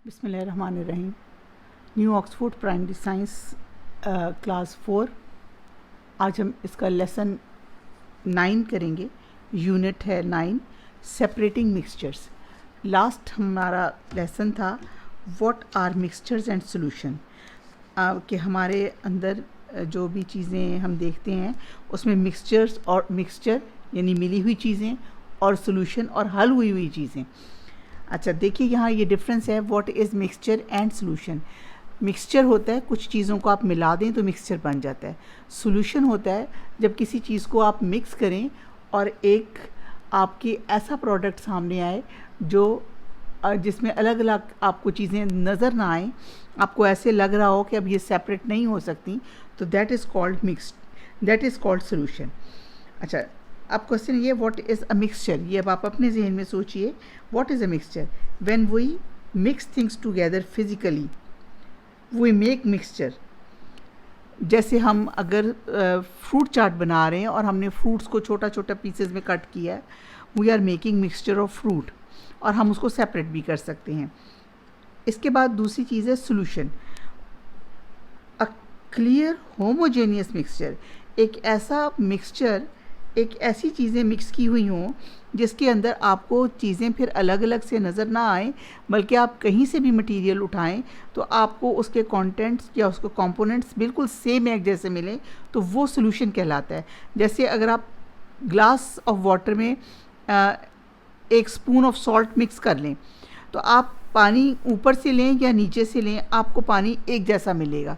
बिस्मिल्लाहिर्रहमानिर्रहीम। New Oxford primary science class 4। आज हम इसका लेसन 9 करेंगे। यूनिट है 9, सेपरेटिंग मिक्सचर्स। लास्ट हमारा लेसन था what are mixtures and solution, कि हमारे अंदर जो भी चीज़ें हम देखते हैं उसमें मिक्सचर्स और मिक्सचर यानी मिली हुई चीज़ें और सॉल्यूशन और हल हुई हुई चीज़ें। अच्छा देखिए यहाँ ये डिफरेंस है, what is mixture and solution. Mixture होता है कुछ चीज़ों को आप मिला दें तो मिक्सचर बन जाता है। सॉल्यूशन होता है जब किसी चीज़ को आप मिक्स करें और एक आपकी ऐसा प्रोडक्ट सामने आए जो जिसमें अलग अलग आपको चीज़ें नज़र ना आए, आपको ऐसे लग रहा हो कि अब ये सेपरेट नहीं हो सकती, तो that is called mix, that is called solution. अच्छा अब क्वेश्चन ये व्हाट इज़ अ मिक्सचर, ये अब आप अपने जहन में सोचिए। What is a mixture? When we mix things together physically we make mixture. जैसे हम अगर फ्रूट चाट बना रहे हैं और हमने फ्रूट्स को छोटा छोटा पीसेस में कट किया है, we are making mixture of fruit, और हम उसको सेपरेट भी कर सकते हैं। इसके बाद दूसरी चीज़ है solution. A clear homogeneous mixture, एक ऐसा मिक्सचर, एक ऐसी चीज़ें मिक्स की हुई हों जिसके अंदर आपको चीज़ें फिर अलग अलग से नज़र ना आए, बल्कि आप कहीं से भी मटेरियल उठाएं तो आपको उसके कंटेंट्स या उसके कंपोनेंट्स बिल्कुल सेम एक जैसे मिलें, तो वो सॉल्यूशन कहलाता है। जैसे अगर आप ग्लास ऑफ वाटर में एक स्पून ऑफ सॉल्ट मिक्स कर लें, तो आप पानी ऊपर से लें या नीचे से लें, आपको पानी एक जैसा मिलेगा।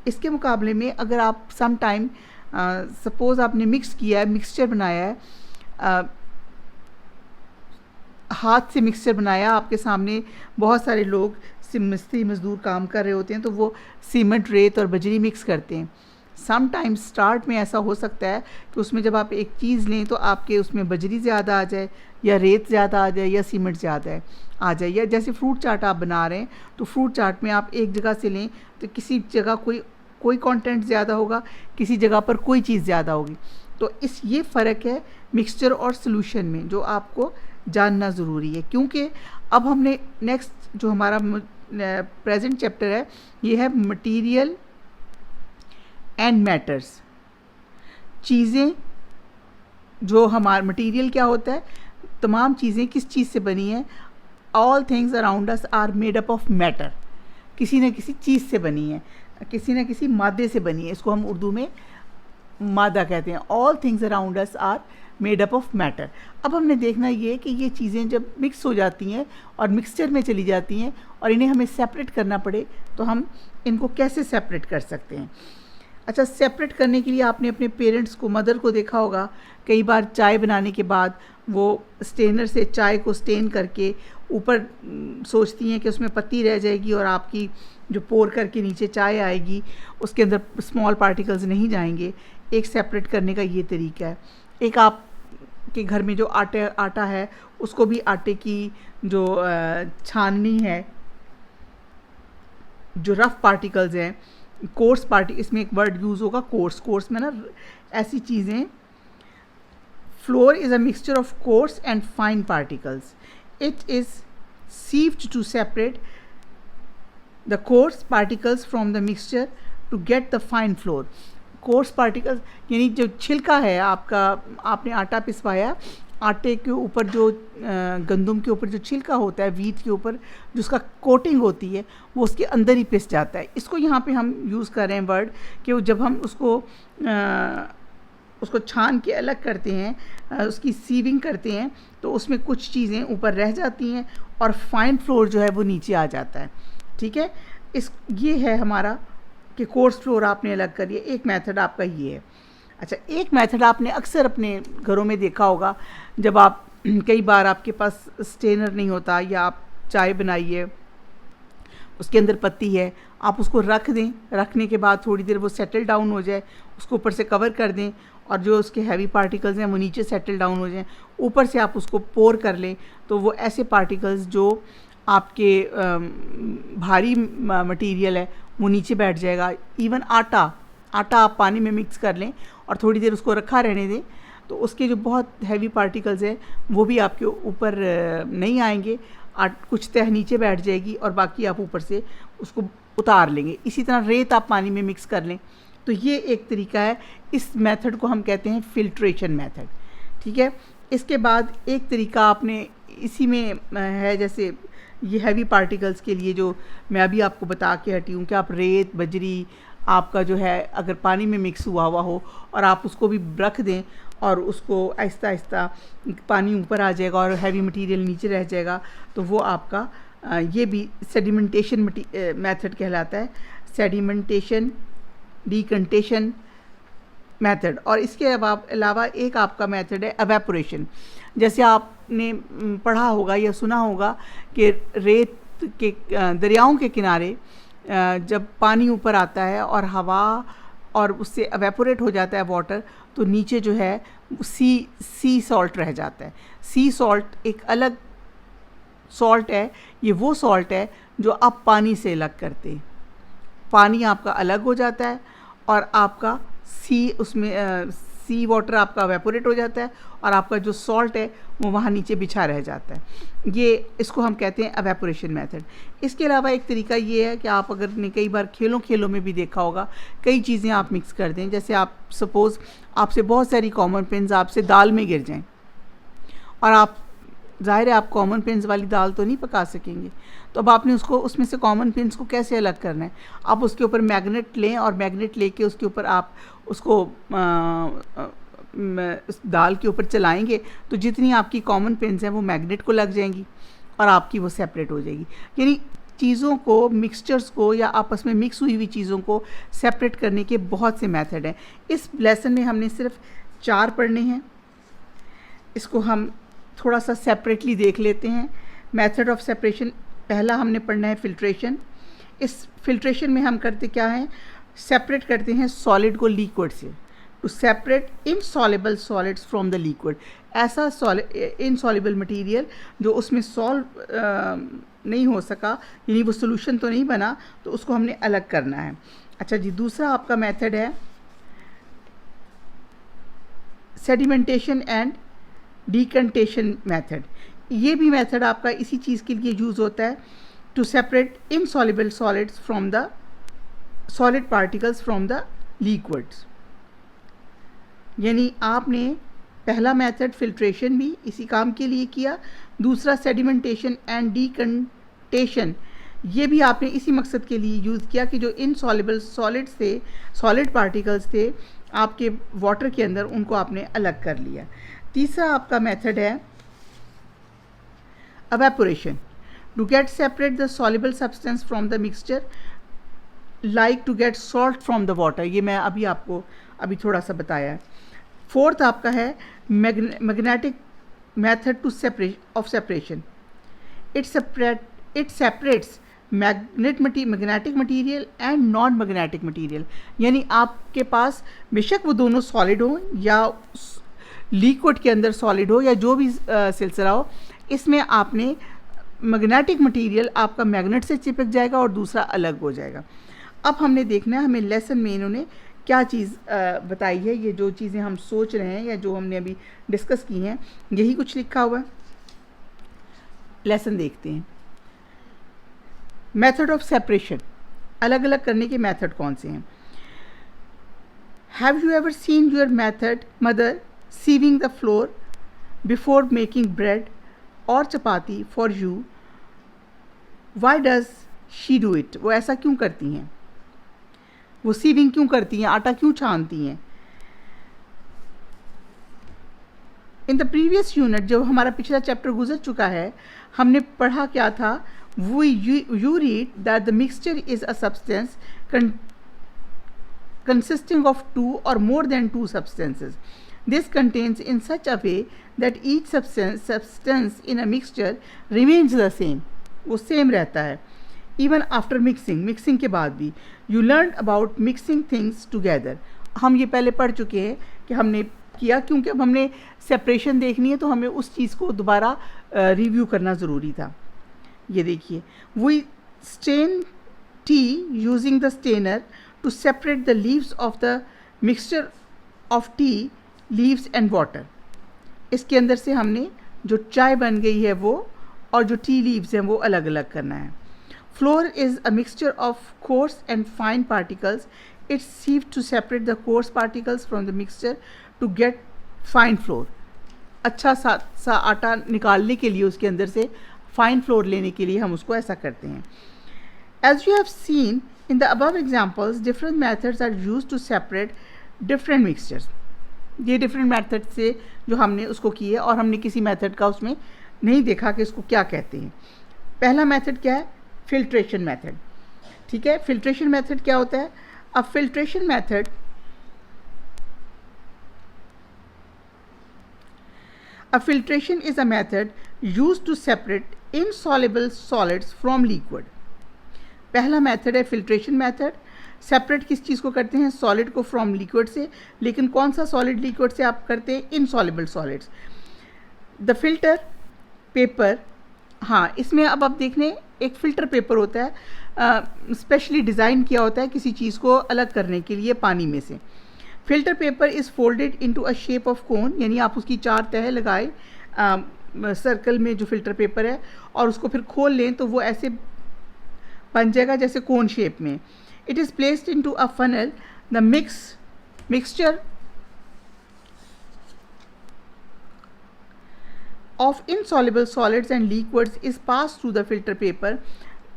इसके मुकाबले में अगर आप सम टाइम सपोज़ आपने मिक्स किया है, मिक्सचर बनाया है, हाथ से मिक्सचर बनाया, आपके सामने बहुत सारे लोग मिस्त्री मज़दूर काम कर रहे होते हैं, तो वो सीमेंट, रेत और बजरी मिक्स करते हैं। सम टाइम स्टार्ट में ऐसा हो सकता है कि उसमें जब आप एक चीज़ लें तो आपके उसमें बजरी ज़्यादा आ जाए या रेत ज़्यादा आ जाए या सीमेंट ज़्यादा आ जाए। या जैसे फ्रूट चाट आप बना रहे हैं तो फ्रूट चाट में आप एक जगह से लें तो किसी जगह कोई कंटेंट ज़्यादा होगा, किसी जगह पर कोई चीज़ ज़्यादा होगी। तो ये फ़र्क है मिक्सचर और सॉल्यूशन में, जो आपको जानना ज़रूरी है। क्योंकि अब हमने नेक्स्ट जो हमारा प्रेजेंट चैप्टर है ये है मटेरियल एंड मैटर्स। चीज़ें जो हमारा मटेरियल क्या होता है, तमाम चीज़ें किस चीज़ से बनी है। All things around us are made up of matter, किसी न किसी चीज़ से बनी है, किसी न किसी मादे से बनी है। इसको हम उर्दू में मादा कहते हैं। All things around us are made up of matter. अब हमने देखना ये कि ये चीज़ें जब मिक्स हो जाती हैं और मिक्सचर में चली जाती हैं और इन्हें हमें सेपरेट करना पड़े, तो हम इनको कैसे सेपरेट कर सकते हैं। अच्छा, सेपरेट करने के लिए आपने अपने पेरेंट्स को, मदर को देखा होगा, कई बार चाय बनाने के बाद वो स्टेनर से चाय को स्टेन करके ऊपर सोचती हैं कि उसमें पत्ती रह जाएगी और आपकी जो पोर करके नीचे चाय आएगी उसके अंदर स्मॉल पार्टिकल्स नहीं जाएंगे। एक सेपरेट करने का ये तरीका है। एक आप के घर में जो आटा है उसको भी आटे की जो छाननी है, जो रफ़ पार्टिकल्स हैं, कोर्स इसमें एक वर्ड यूज़ होगा कोर्स में ना ऐसी चीज़ें। Floor is a mixture of coarse and fine particles. It is sieved to separate the coarse particles from the mixture to get the fine flour. Course particles यानी जो छिलका है आपका, आपने आटा पिसवाया, आटे के ऊपर जो गंदम के ऊपर जो छिलका होता है, वीट के ऊपर जो उसका कोटिंग होती है, वो उसके अंदर ही पिस जाता है। इसको यहाँ पे हम यूज़ कर रहे हैं वर्ड कि जब हम उसको छान के अलग करते हैं, उसकी सीविंग करते हैं, तो उसमें कुछ चीज़ें ऊपर रह जाती हैं और फाइन फ्लोर जो है वो नीचे आ जाता है। ठीक है, ये है हमारा कि कोर्स फ्लोर आपने अलग करिए। एक मेथड आपका ये है। अच्छा, एक मेथड आपने अक्सर अपने घरों में देखा होगा, जब आप कई बार आपके पास स्टेनर नहीं होता या आप चाय बनाइए, उसके अंदर पत्ती है, आप उसको रख दें, रखने के बाद थोड़ी देर वो सेटल डाउन हो जाए, उसको ऊपर से कवर कर दें और जो उसके हैवी पार्टिकल्स हैं वो नीचे सेटल डाउन हो जाएं। ऊपर से आप उसको पोर कर लें तो वो ऐसे पार्टिकल्स जो आपके भारी मटेरियल है वो नीचे बैठ जाएगा। इवन आटा आप पानी में मिक्स कर लें और थोड़ी देर उसको रखा रहने दें, तो उसके जो बहुत हैवी पार्टिकल्स हैं वो भी आपके ऊपर नहीं आएंगे। कुछ तह नीचे बैठ जाएगी और बाकी आप ऊपर से उसको उतार लेंगे। इसी तरह रेत आप पानी में मिक्स कर लें। तो ये एक तरीका है, इस मेथड को हम कहते हैं फिल्ट्रेशन मेथड। ठीक है। इसके बाद एक तरीका आपने इसी में है, जैसे ये हैवी पार्टिकल्स के लिए जो मैं अभी आपको बता के हटी हूँ कि आप रेत बजरी आपका जो है अगर पानी में मिक्स हुआ हो और आप उसको भी रख दें और उसको आहिस्ता आहिस्ता पानी ऊपर आ जाएगा और हैवी मटेरियल नीचे रह जाएगा, तो वो आपका ये भी सेडिमेंटेशन मेथड कहलाता है, सेडिमेंटेशन डिकंटेशन मेथड। और इसके अलावा एक आपका मेथड है एवेपोरेशन। जैसे आपने पढ़ा होगा या सुना होगा कि रेत के दरियाओं के किनारे जब पानी ऊपर आता है और हवा और उससे एवेपोरेट हो जाता है वाटर, तो नीचे जो है सी सॉल्ट रह जाता है। सी सॉल्ट एक अलग सॉल्ट है, ये वो सॉल्ट है जो आप पानी से अलग करते हैं। पानी आपका अलग हो जाता है और आपका सी वाटर आपका एवेपोरेट हो जाता है और आपका जो सॉल्ट है वो वहाँ नीचे बिछा रह जाता है। ये इसको हम कहते हैं एवेपोरेशन मेथड। इसके अलावा एक तरीका ये है कि आप अगर ने कई बार खेलों में भी देखा होगा, कई चीज़ें आप मिक्स कर दें। जैसे आप सपोज़ आपसे बहुत सारी कॉमन पिन्स आपसे दाल में गिर जाएं और आप ज़ाहिर है आप कॉमन पिन्स वाली दाल तो नहीं पका सकेंगे, तो अब आपने उसमें से कॉमन पिन्स को कैसे अलग करना है। आप उसके ऊपर मैग्नेट लें और मैग्नेट लेके उसके ऊपर आप उसको दाल के ऊपर चलाएंगे तो जितनी आपकी कॉमन पिन्स हैं वो मैग्नेट को लग जाएंगी और आपकी वो सेपरेट हो जाएगी। यानी चीज़ों को, मिक्सचर्स को या आपस में मिक्स हुई चीज़ों को सेपरेट करने के बहुत से मेथड हैं। इस लेसन में हमने सिर्फ 4 पढ़ने हैं। इसको हम थोड़ा सा सेपरेटली देख लेते हैं। मेथड ऑफ सेपरेशन, पहला हमने पढ़ना है फिल्ट्रेशन। इस फिल्ट्रेशन में हम करते क्या हैं, सेपरेट करते हैं सॉलिड को लिक्विड से। To separate insoluble solids from the liquid, ऐसा इनसॉल्युबल मटेरियल जो उसमें सॉल्व नहीं हो सका, यानी वो सोल्यूशन तो नहीं बना, तो उसको हमने अलग करना है। अच्छा जी, दूसरा आपका मेथड है सेडिमेंटेशन एंड डिकंटेशन मेथड। ये भी मेथड आपका इसी चीज़ के लिए यूज़ होता है, to separate insoluble solids from the solid particles from the liquids. यानी आपने पहला मेथड फिल्ट्रेशन भी इसी काम के लिए किया, दूसरा सेडिमेंटेशन एंड डिकंटेशन ये भी आपने इसी मकसद के लिए यूज़ किया कि जो इनसॉल्युबल सॉलिड्स थे, सॉलिड पार्टिकल्स थे आपके वाटर के अंदर, उनको आपने अलग कर लिया। तीसरा आपका मेथड है evaporation, to get separate the soluble substance from the mixture, like to get salt from the water। ये मैं आपको थोड़ा सा बताया है। फोर्थ आपका है magnetic method to separation. It separates magnetic material and non magnetic material. यानी आपके पास बेशक वो दोनों सॉलिड हो या लिक्विड के अंदर सॉलिड हो या जो भी सिलसिला हो, इसमें आपने मैग्नेटिक मटेरियल आपका मैग्नेट से चिपक जाएगा और दूसरा अलग हो जाएगा। अब हमने देखना है हमें लेसन में इन्होंने क्या चीज़ बताई है। ये जो चीज़ें हम सोच रहे हैं या जो हमने अभी डिस्कस की हैं, यही कुछ लिखा हुआ है। लेसन देखते हैं। मेथड ऑफ सेपरेशन, अलग अलग करने के मेथड कौन से हैं। Have you ever seen your mother sieving the floor before making bread or chapati for you? Why does she do it? वो ऐसा क्यों करती हैं, वो सीविंग क्यों करती हैं, आटा क्यों छानती हैं। इन द प्रीवियस यूनिट, जब हमारा पिछला चैप्टर गुजर चुका है, हमने पढ़ा क्या था, you read that the mixture is a substance consisting of 2 or more than 2 substances. This contains in such a way that each substance in a mixture remains the same. वो सेम रहता है even after mixing के बाद भी। You learned about mixing things together। हम ये पहले पढ़ चुके हैं कि हमने किया, क्योंकि अब हमने सेपरेशन देखनी है तो हमें उस चीज़ को दोबारा रिव्यू करना ज़रूरी था। ये देखिए, we stain tea using the stainer to separate the leaves of the mixture of tea, leaves and water. इसके अंदर से हमने जो चाय बन गई है वो और जो टी लीव्स हैं वो अलग अलग करना है। Flour is a mixture of coarse and fine particles. It's sieve to separate the coarse particles from the mixture to get fine flour. अच्छा सा आटा निकालने के लिए उसके अंदर से फाइन फ्लोर लेने के लिए हम उसको ऐसा करते हैं। As you have seen in the above examples, different methods are used to separate different mixtures. ये different मेथड से जो हमने उसको किए और हमने किसी मेथड का उसमें नहीं देखा कि इसको क्या कहते हैं। पहला मेथड क्या है? Filtration method. ठीक है, फिल्ट्रेशन मेथड क्या होता है? अब filtration method A filtration is a method used to separate insoluble solids from liquid. पहला मेथड है फिल्ट्रेशन मेथड। सेपरेट किस चीज़ को करते हैं? सॉलिड को फ्रॉम लिक्विड से। लेकिन कौन सा सॉलिड लिक्विड से आप करते हैं? Insoluble solids. The filter paper, हाँ इसमें अब आप देख लें, एक फ़िल्टर पेपर होता है, स्पेशली डिज़ाइन किया होता है किसी चीज़ को अलग करने के लिए पानी में से। Filter paper is folded into a shape of cone, यानी आप उसकी 4 तह लगाए सर्कल में जो फिल्टर पेपर है और उसको फिर खोल लें तो वो ऐसे बन जाएगा जैसे कोन शेप में। It is placed into a funnel. The mixture of insoluble solids and liquids is passed through the filter paper.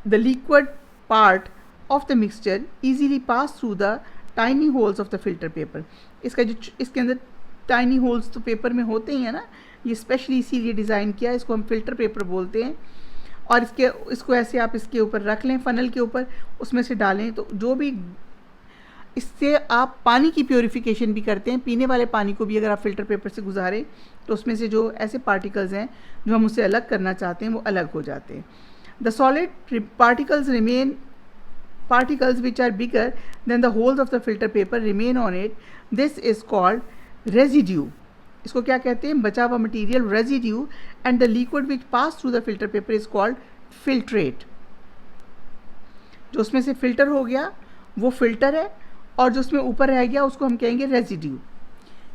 The liquid part of the mixture easily pass through the tiny holes of the filter paper. इसका जो इसके अंदर tiny holes तो paper में होते ही हैं ना, ये स्पेशली इसीलिए डिज़ाइन किया है, इसको हम फिल्टर पेपर बोलते हैं। और इसको ऐसे आप इसके ऊपर रख लें, फनल के ऊपर, उसमें से डालें तो जो भी, इससे आप पानी की प्योरीफिकेशन भी करते हैं। पीने वाले पानी को भी अगर आप फ़िल्टर पेपर से गुजारें तो उसमें से जो ऐसे पार्टिकल्स हैं जो हम उससे अलग करना चाहते हैं वो अलग हो जाते हैं। The solid particles which are bigger than the holes of the filter paper remain on it. This is called residue. इसको क्या कहते हैं? बचा हुआ material, residue. And the liquid which pass through the filter paper is called filtrate. जो उसमें से filter हो गया वो फिल्टर है और जो उसमें ऊपर रह गया उसको हम कहेंगे रेजिड्यू।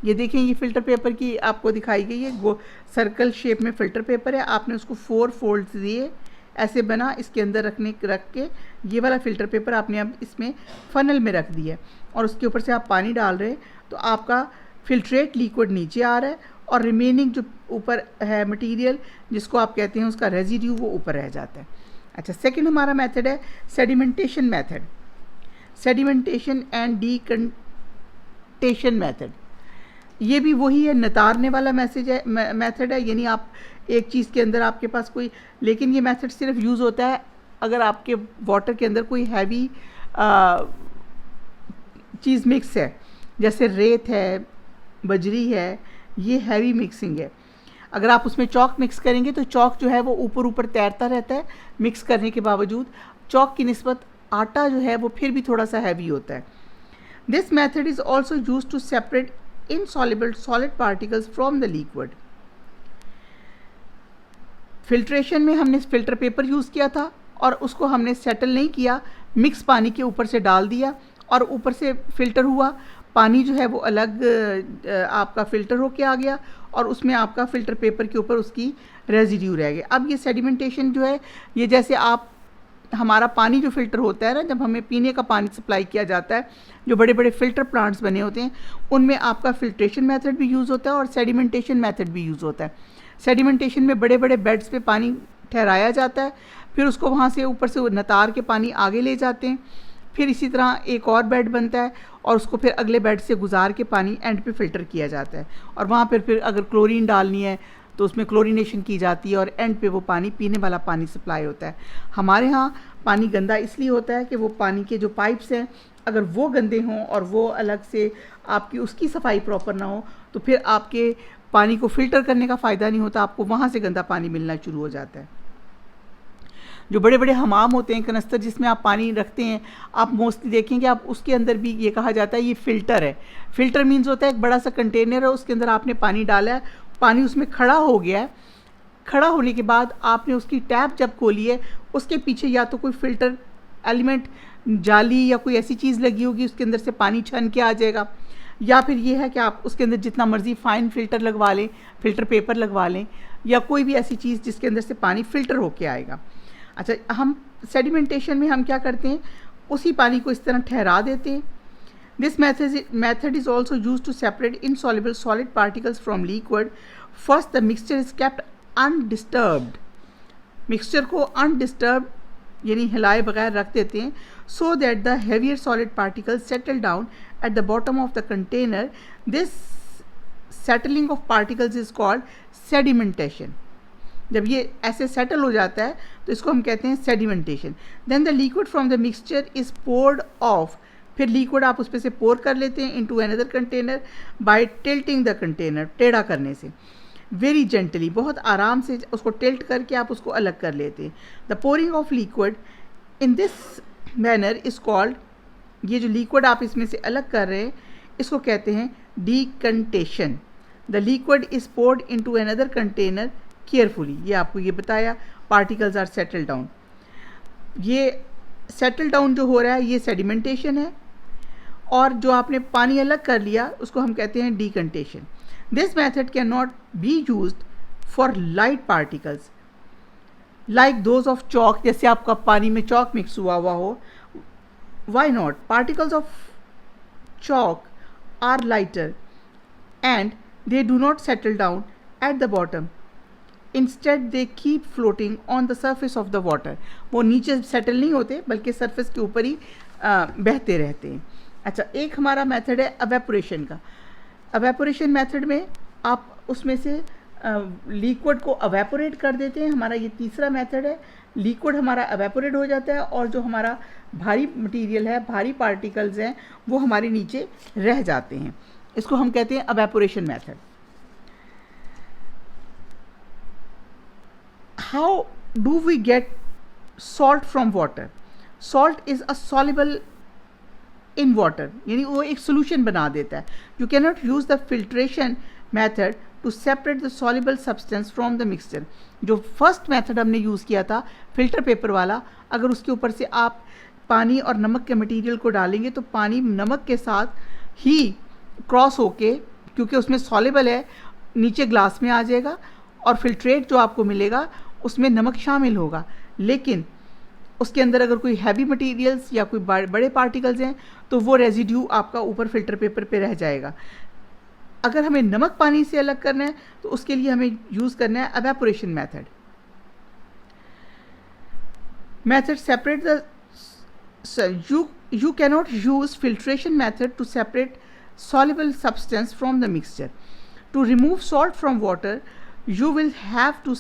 ये देखें, ये फ़िल्टर पेपर की आपको दिखाई गई है, वो सर्कल शेप में फ़िल्टर पेपर है। आपने उसको 4 फोल्ड्स दिए, ऐसे बना, इसके अंदर रख के ये वाला फ़िल्टर पेपर आपने अब इसमें फ़नल में रख दिया और उसके ऊपर से आप पानी डाल रहे हैं तो आपका फिल्ट्रेट लिक्विड नीचे आ रहा है और रिमेनिंग जो ऊपर है मटीरियल जिसको आप कहते हैं उसका रेजिड्यू वो ऊपर रह जाता है। अच्छा, सेकेंड हमारा मेथड है sedimentation method. Sedimentation and decantation method, ये भी वही है, नतारने वाला मेथड है। यानी आप एक चीज़ के अंदर आपके पास कोई, लेकिन ये मेथड सिर्फ यूज़ होता है अगर आपके वाटर के अंदर कोई हैवी चीज़ मिक्स है, जैसे रेत है, बजरी है, ये हैवी मिक्सिंग है। अगर आप उसमें चौक मिक्स करेंगे तो चौक जो है वो ऊपर ऊपर तैरता रहता है मिक्स करने के बावजूद। चौक की निस्बत आटा जो है वो फिर भी थोड़ा सा हैवी होता है। This method is also use to separate insoluble solid particles from the liquid. Filtration में हमने फिल्टर पेपर यूज़ किया था और उसको हमने सेटल नहीं किया, मिक्स पानी के ऊपर से डाल दिया और ऊपर से फ़िल्टर हुआ, पानी जो है वो अलग आपका फ़िल्टर होके आ गया और उसमें आपका फ़िल्टर पेपर के ऊपर उसकी रेजिड्यू रह गया। अब ये सेडिमेंटेशन जो है, ये जैसे आप, हमारा पानी जो फ़िल्टर होता है ना, जब हमें पीने का पानी सप्लाई किया जाता है, जो बड़े बड़े फ़िल्टर प्लांट्स बने होते हैं उनमें आपका फ़िल्ट्रेशन मेथड भी यूज़ होता है और सेडिमेंटेशन मेथड भी यूज़ होता है। सेडिमेंटेशन में बड़े बड़े बेड्स पे पानी ठहराया जाता है, फिर उसको वहाँ से ऊपर से नतार के पानी आगे ले जाते हैं, फिर इसी तरह एक और बेड बनता है और उसको फिर अगले बेड से गुजार के पानी एंड पे फ़िल्टर किया जाता है और वहाँ पर फिर अगर क्लोरीन डालनी है तो उसमें क्लोरीनेशन की जाती है और एंड पे वो पानी, पीने वाला पानी सप्लाई होता है। हमारे यहाँ पानी गंदा इसलिए होता है कि वो पानी के जो पाइप्स हैं अगर वो गंदे हों और वो अलग से आपकी उसकी सफाई प्रॉपर ना हो तो फिर आपके पानी को फ़िल्टर करने का फ़ायदा नहीं होता, आपको वहाँ से गंदा पानी मिलना शुरू हो जाता है। जो बड़े बड़े हमाम होते हैं, कनस्तर जिसमें आप पानी रखते हैं, आप मोस्टली देखेंगे आप उसके अंदर भी ये कहा जाता है ये फ़िल्टर है। फ़िल्टर मीन्स होता है एक बड़ा सा कंटेनर है, उसके अंदर आपने पानी डाला है, पानी उसमें खड़ा हो गया है, खड़ा होने के बाद आपने उसकी टैप जब खोली है उसके पीछे या तो कोई फ़िल्टर एलिमेंट, जाली या कोई ऐसी चीज़ लगी होगी, उसके अंदर से पानी छन के आ जाएगा, या फिर ये है कि आप उसके अंदर जितना मर्ज़ी फ़ाइन फ़िल्टर लगवा लें, फ़िल्टर पेपर लगवा लें, या कोई भी ऐसी चीज़ जिसके अंदर से पानी फ़िल्टर होके आएगा। अच्छा, हम सेडिमेंटेशन में हम क्या करते हैं, उसी पानी को इस तरह ठहरा देते हैं। This method is also used to separate insoluble solid particles from liquid. First, the mixture is kept undisturbed. Mixture को अनडिस्टर्ब यानी हिलाए बगैर रख देते हैं, so that the heavier solid particles settle down at the bottom of the container. This settling of particles is called sedimentation. जब ये ऐसे सेटल हो जाता है तो इसको हम कहते हैं sedimentation. Then the liquid from the mixture is poured off. फिर लिक्विड आप उस पर से पोर कर लेते हैं into another container by tilting the container, टेढ़ा करने से, वेरी जेंटली, बहुत आराम से उसको टिल्ट करके आप उसको अलग कर लेते हैं. The pouring of liquid in this manner is called, ये जो लिक्विड आप इसमें से अलग कर रहे हैं इसको कहते हैं decantation. The liquid is poured into another container carefully. ये आपको ये बताया, पार्टिकल्स आर सेटल डाउन. ये सेटल डाउन जो हो रहा है ये सेडिमेंटेशन है, और जो आपने पानी अलग कर लिया उसको हम कहते हैं decantation. This method can not be used for light particles like those of chalk. जैसे आपका पानी में चॉक मिक्स हुआ हो, why not? Particles of chalk are lighter and they do not settle down at the bottom. Instead they keep floating on the surface of the water. वो नीचे settle नहीं होते बल्कि सरफेस के ऊपर ही बहते रहते हैं. अच्छा, एक हमारा मेथड है अवेपोरेशन का. अवेपोरेशन मेथड में आप उसमें से लिक्विड को अवेपोरेट कर देते हैं. हमारा ये तीसरा मेथड है. लिक्विड हमारा अवेपोरेट हो जाता है और जो हमारा भारी मटेरियल है, भारी पार्टिकल्स हैं, वो हमारे नीचे रह जाते हैं. इसको हम कहते हैं evaporation method. How do we get salt from water? Salt is a soluble in water, यानी वो एक सोल्यूशन बना देता है. You can not use the filtration method to separate the soluble substance from the mixture. जो first method हमने use किया था फिल्टर पेपर वाला, अगर उसके ऊपर से आप पानी और नमक के मटेरियल को डालेंगे तो पानी नमक के साथ ही क्रॉस होके, क्योंकि उसमें सॉल्युबल है, नीचे ग्लास में आ जाएगा और फिल्ट्रेट जो आपको मिलेगा उसमें नमक शामिल होगा. लेकिन उसके अंदर अगर कोई हैवी मटेरियल्स या कोई बड़े पार्टिकल्स हैं तो वो रेजिड्यू आपका ऊपर फिल्टर पेपर पे रह जाएगा. अगर हमें नमक पानी से अलग करना है तो उसके लिए हमें यूज़ करना है evaporation method. Method separate the you cannot use filtration method to separate soluble substance from the mixture. To remove salt from water, you will have to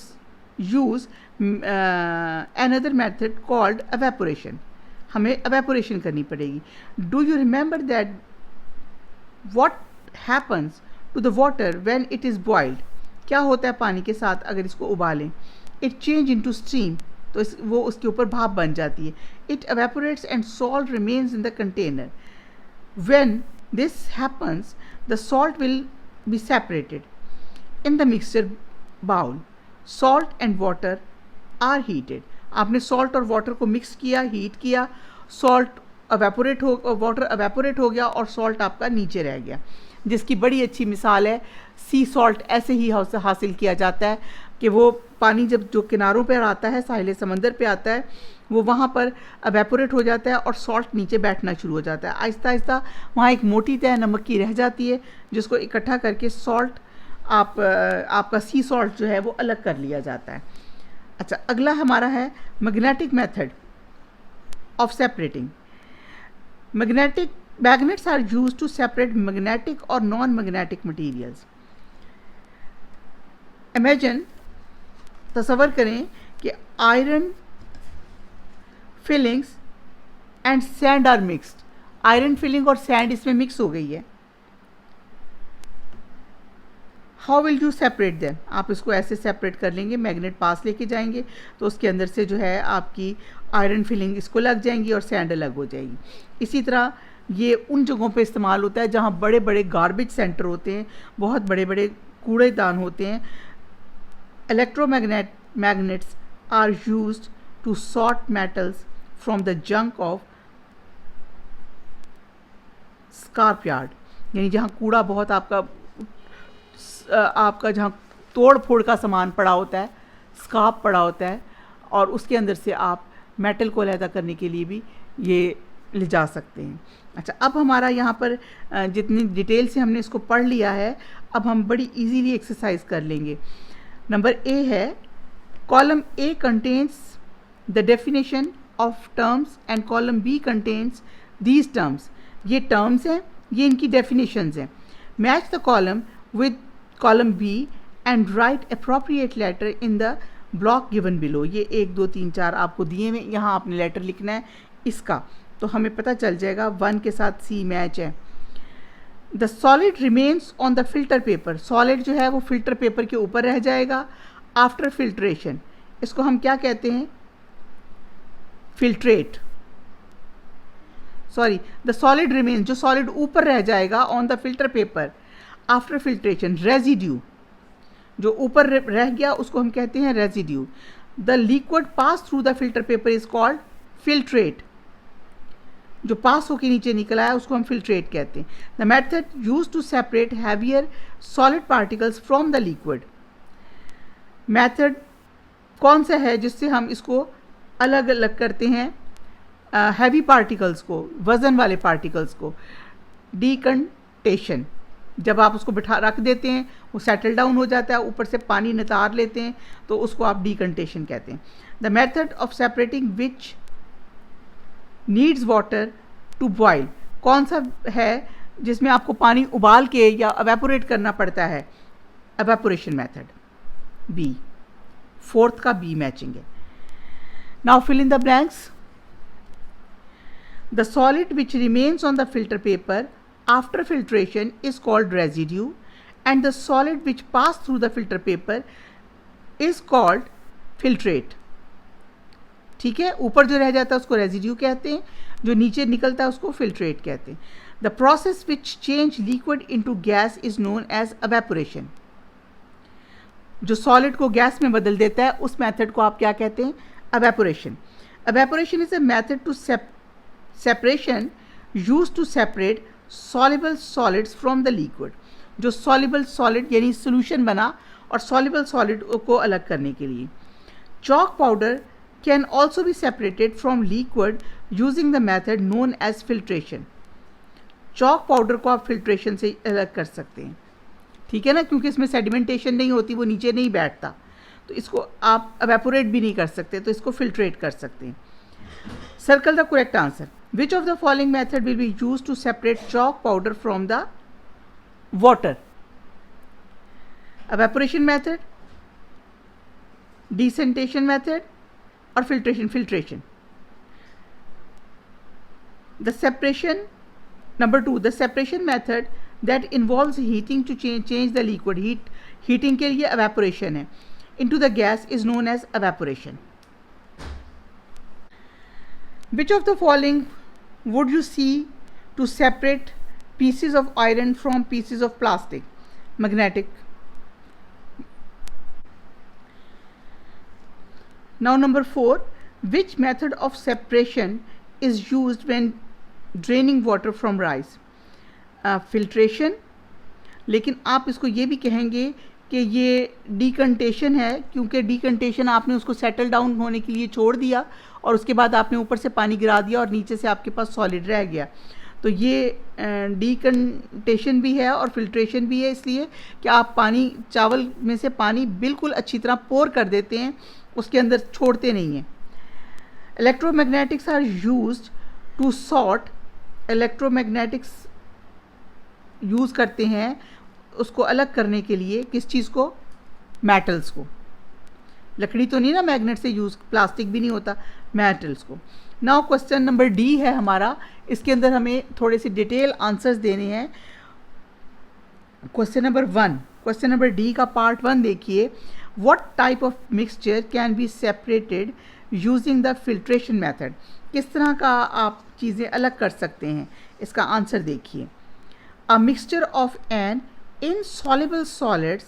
use another method called evaporation. हमें evaporation करनी पड़ेगी. Do you remember that what happens to the water when it is boiled? क्या होता है पानी के साथ अगर इसको उबालें? It change into steam. तो वो उसके ऊपर भाप बन जाती है. It evaporates and salt remains in the container. When this happens, the salt will be separated. In the mixture bowl, salt and water are heated. आपने salt और water को mix किया, heat किया, salt evaporate हो, water evaporate हो गया और salt आपका नीचे रह गया. जिसकी बड़ी अच्छी मिसाल है सी सॉल्ट. ऐसे ही हासिल किया जाता है कि वो पानी जब जो किनारों पर आता है, साहिल समंदर पे आता है, वो वहाँ पर एवेपोरेट हो जाता है और सॉल्ट नीचे बैठना शुरू हो जाता है. आहिस्ता आहिस्ता वहाँ एक मोटी तह नमक की रह जाती है जिसको इकट्ठा करके सॉल्ट आपका सी सॉल्ट जो है वो अलग कर लिया जाता है. अच्छा, अगला हमारा है magnetic method of separating. Magnets are used to separate magnetic or non-magnetic materials. Imagine, तसव्वुर करें कि iron filings and sand are mixed. Iron filing और सैंड इसमें मिक्स हो गई है. How will you separate them? आप इसको ऐसे सेपरेट कर लेंगे, मैग्नेट पास लेके जाएंगे तो उसके अंदर से जो है आपकी आयरन फिलिंग इसको लग जाएंगी और सैंड अलग हो जाएगी. इसी तरह ये उन जगहों पे इस्तेमाल होता है जहाँ बड़े बड़े गार्बेज सेंटर होते हैं, बहुत बड़े बड़े कूड़ेदान होते हैं. Electromagnets are used to sort metals from the junk of scrapyard. यानी जहाँ कूड़ा बहुत आपका जहाँ तोड़ फोड़ का सामान पड़ा होता है, स्कार्प पड़ा होता है, और उसके अंदर से आप मेटल को अलहदा करने के लिए भी ये ले जा सकते हैं। अच्छा, अब हमारा यहाँ पर जितनी डिटेल से हमने इसको पढ़ लिया है, अब हम बड़ी इजीली एक्सरसाइज कर लेंगे। नंबर ए है, column A contains the definition of terms and column B contains these terms. ये टर्म्स हैं, ये इनकी डेफिनेशंस हैं। Match the column with column B and write appropriate letter in the block given below. ये 1 2 3 4 आपको दिए हुए, यहाँ आपने लेटर लिखना है इसका, तो हमें पता चल जाएगा 1 के साथ सी मैच है। The solid remains on the filter paper. Solid जो है वो फिल्टर पेपर के ऊपर रह जाएगा आफ्टर फिल्ट्रेशन। इसको हम क्या कहते हैं? Filtrate. Sorry, the solid remains, जो सॉलिड ऊपर रह जाएगा on the filter paper after filtration. Residue, जो ऊपर रह गया उसको हम कहते हैं residue. The liquid pass through the filter paper is called filtrate. जो पास होकर नीचे निकला है उसको हम फिल्ट्रेट कहते हैं। The method use to separate heavier solid particles from the liquid. Method कौन सा है जिससे हम इसको अलग अलग करते हैं हैवी पार्टिकल्स को, वजन वाले पार्टिकल्स को? डीकंटेशन। जब आप उसको बिठा रख देते हैं वो सेटल डाउन हो जाता है, ऊपर से पानी नितार लेते हैं, तो उसको आप डीकंटेशन कहते हैं। The method of separating which needs water to boil. कौन सा है जिसमें आपको पानी उबाल के या एवेपोरेट करना पड़ता है? Evaporation method, B. 4th का बी मैचिंग है। Now fill in the blanks. The solid which remains on the filter paper after filtration is called residue and the solid which pass through the filter paper is called filtrate। ठीक है, ऊपर जो रह जाता है उसको residue कहते हैं, जो नीचे निकलता है उसको फिल्ट्रेट कहते हैं। The process which change liquid into gas is known as evaporation. जो सॉलिड को गैस में बदल देता है उस मेथड को आप क्या कहते हैं? Evaporation. Evaporation is a method to separation use to separate soluble solids from the liquid। जो soluble solid यानी solution बना और soluble solid को अलग करने के लिए। chalk powder can also be separated from liquid using the method known as filtration। chalk powder को आप filtration से अलग कर सकते हैं, ठीक है ना, क्योंकि इसमें sedimentation नहीं होती, वो नीचे नहीं बैठता, तो इसको आप evaporate भी नहीं कर सकते, तो इसको filtrate कर सकते हैं। circle the correct answer। Which of the following method will be used to separate chalk powder from the water? Evaporation method, descentation method, or filtration? The separation, number 2, the separation method that involves heating to change the liquid, heating के लिए evaporation है, into the gas is known as evaporation। Which of the following would you see to separate pieces of iron from pieces of plastic? Magnetic। Now number 4, which method of separation is used when draining water from rice? Filtration। लेकिन आप इसको ये भी कहेंगे कि ये डीकंटेशन है, क्योंकि डीकंटेशन आपने उसको सेटल डाउन होने के लिए छोड़ दिया और उसके बाद आपने ऊपर से पानी गिरा दिया और नीचे से आपके पास सॉलिड रह गया, तो ये डीकंटेशन भी है और फिल्ट्रेशन भी है, इसलिए कि आप पानी, चावल में से पानी बिल्कुल अच्छी तरह पोर कर देते हैं, उसके अंदर छोड़ते नहीं हैं। Electromagnetics are used to sort. Electromagnetics use करते हैं उसको अलग करने के लिए, किस चीज़ को? मेटल्स को। लकड़ी तो नहीं ना मैग्नेट से यूज़, प्लास्टिक भी नहीं होता, मेटल्स को। नाउ क्वेश्चन नंबर डी है हमारा, इसके अंदर हमें थोड़े से डिटेल आंसर्स देने हैं। Question number 1, question number D का पार्ट 1 देखिए। What type of mixture can be separated using the filtration method? किस तरह का आप चीज़ें अलग कर सकते हैं, इसका आंसर देखिए। A mixture of an insoluble solids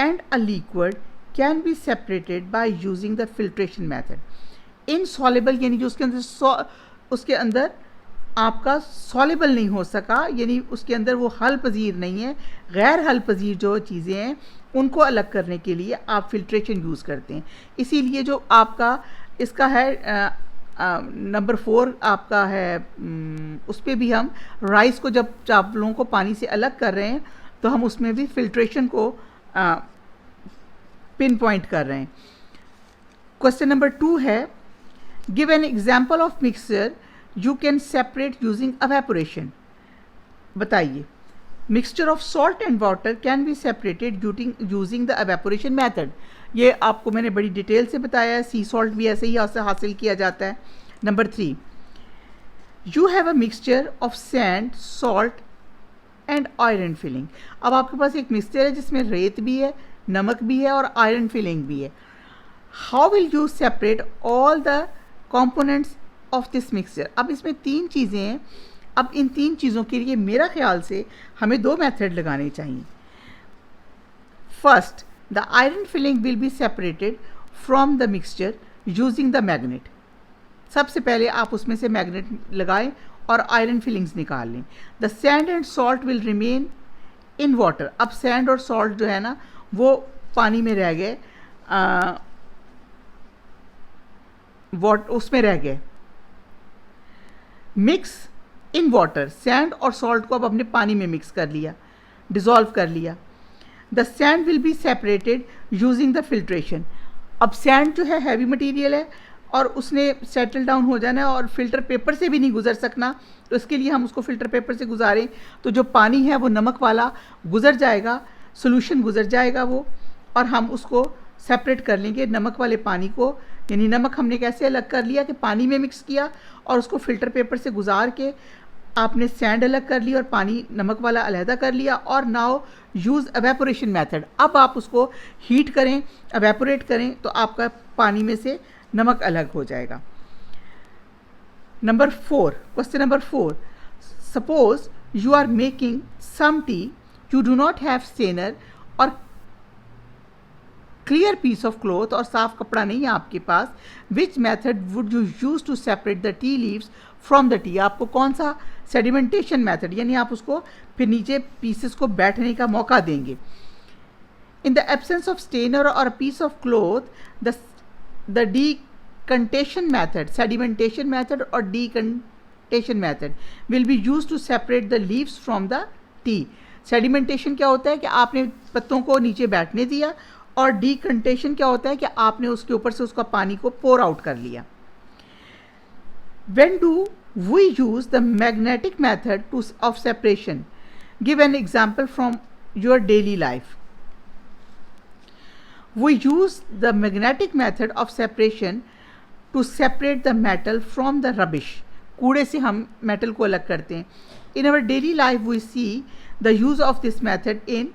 and a liquid can be separated by using the filtration method। insoluble यानी जो उसके अंदर आपका सॉलेबल नहीं हो सका, यानी उसके अंदर वो हल पजीर नहीं है, गैर हल पजीर जो चीज़ें हैं उनको अलग करने के लिए आप फिल्ट्रेशन यूज़ करते हैं। इसीलिए जो आपका इसका है नंबर 4 आपका है, उस पर भी हम राइस को जब चावलों को पानी से अलग कर रहे हैं तो हम उसमें भी फिल्ट्रेशन को पिन पॉइंट कर रहे हैं। क्वेश्चन नंबर 2 है, give an example of mixture you can separate using evaporation. बताइए, mixture of salt and water can be separated using the evaporation method. ये आपको मैंने बड़ी डिटेल से बताया है, सी सॉल्ट भी ऐसे ही हासिल किया जाता है। Number 3, you have a mixture of sand, salt and iron filling. अब आपके पास एक मिक्सचर है जिसमें रेत भी है, नमक भी है और आयरन फिलिंग भी है। How will you separate all the components of this mixture. अब इसमें 3 चीज़ें हैं। अब इन 3 चीज़ों के लिए मेरा ख्याल से हमें 2 मेथड लगाने चाहिए। First, the iron filling will be separated from the mixture using the magnet. सबसे पहले आप उसमें से मैग्नेट लगाएं और आयरन फिलिंग्स निकाल लें। The sand and salt will remain in water. अब सैंड और सॉल्ट जो है ना वो पानी में रह गए, उसमें रह गए। मिक्स इन वाटर, सैंड और सॉल्ट को अब अपने पानी में मिक्स कर लिया, डिज़ोल्व कर लिया। The sand will be separated using the filtration. अब सैंड जो है हैवी मटेरियल है और उसने सेटल डाउन हो जाना है और फिल्टर पेपर से भी नहीं गुजर सकना, तो इसके लिए हम उसको फिल्टर पेपर से गुजारें तो जो पानी है वो नमक वाला गुजर जाएगा, सोल्यूशन गुजर जाएगा वो, और हम उसको सेपरेट कर लेंगे नमक वाले पानी को। यानी नमक हमने कैसे अलग कर लिया कि पानी में मिक्स किया और उसको फिल्टर पेपर से गुजार के आपने सैंड अलग कर ली और पानी नमक वाला अलहदा कर लिया। और नाउ यूज़ एवेपोरेशन मेथड। अब आप उसको हीट करें, एवेपोरेट करें तो आपका पानी में से नमक अलग हो जाएगा। Number 4, question number 4, suppose you are making some tea, you do not have strainer और क्लियर पीस ऑफ क्लॉथ, और साफ कपड़ा नहीं है आपके पास। Which method would you use to separate the tea leaves from the tea. आपको कौन सा सेडिमेंटेशन मेथड, यानी आप उसको फिर नीचे पीसेस को बैठने का मौका देंगे। In the absence of strainer और piece of cloth the decantation method, sedimentation method और decantation method will be used to separate the leaves from the tea. Sedimentation क्या होता है कि आपने पत्तों को नीचे बैठने दिया, और decantation क्या होता है कि आपने उसके ऊपर से उसका पानी को pour out कर लिया। When do we use the magnetic method of separation? Give an example from your daily life. We use the magnetic method of separation to separate the metal from the rubbish. कूड़े से हम metal को अलग करते हैं। In our daily life we see the use of this method in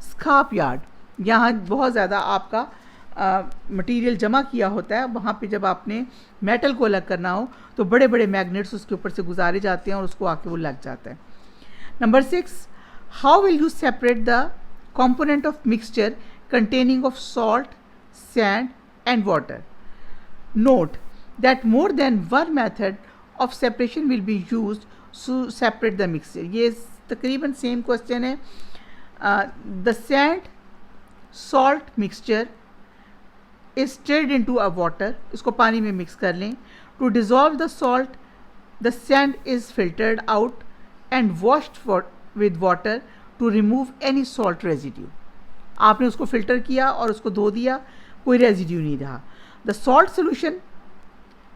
scrap yard. यहाँ बहुत ज़्यादा आपका मटेरियल जमा किया होता है, वहाँ पे जब आपने मेटल को अलग करना हो तो बड़े बड़े मैग्नेट्स उसके ऊपर से गुजारे जाते हैं और उसको आके वो लग जाता है। Number 6, how will you separate the component of mixture containing of salt, sand and water? Note that more than one method of separation will be used to separate the mixture. ये तकरीबन सेम क्वेश्चन है। The sand salt mixture is stirred into a water. इसको पानी में mix कर लें। To dissolve the salt, the sand is filtered out and washed with water to remove any salt residue. आपने उसको फिल्टर किया और उसको धो दिया, कोई रेजिड्यू नहीं रहा। द सॉल्ट सोल्यूशन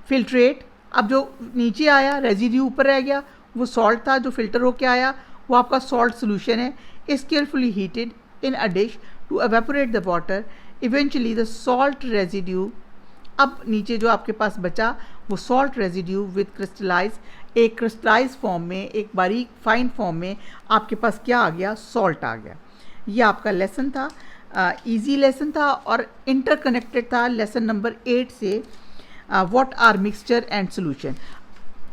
फिल्ट्रेट, अब जो नीचे आया रेजिड्यू ऊपर रह गया, वो सॉल्ट था जो फिल्टर होके आया, वो आपका सॉल्ट सोल्यूशन है। Is carefully heated in a dish to evaporate the water. Eventually the salt residue, अब नीचे जो आपके पास बचा वो सॉल्ट रेजिड्यू विद क्रिस्टलाइज, एक क्रिस्टलाइज फॉर्म में, एक बारीक फाइन फॉर्म में आपके पास क्या आ गया, सॉल्ट आ गया। ये आपका लेसन था, इजी लेसन था और इंटरकनेक्टेड था लेसन नंबर 8 से, what are mixture and solution.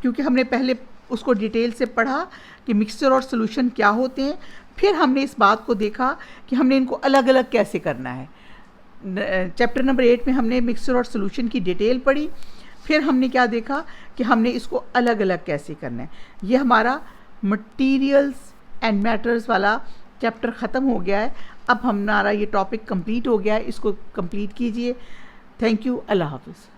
क्योंकि हमने पहले उसको डिटेल से पढ़ा कि मिक्सचर और सोल्यूशन क्या होते हैं, फिर हमने इस बात को देखा कि हमने इनको अलग अलग कैसे करना है। चैप्टर नंबर 8 में हमने मिक्सचर और सोल्यूशन की डिटेल पढ़ी, फिर हमने क्या देखा कि हमने इसको अलग अलग कैसे करना है। ये हमारा मटीरियल्स एंड मैटर्स वाला चैप्टर ख़त्म हो गया है। अब हमारा ये टॉपिक कंप्लीट हो गया है, इसको कंप्लीट कीजिए। Thank you. अल्लाह हाफिज़।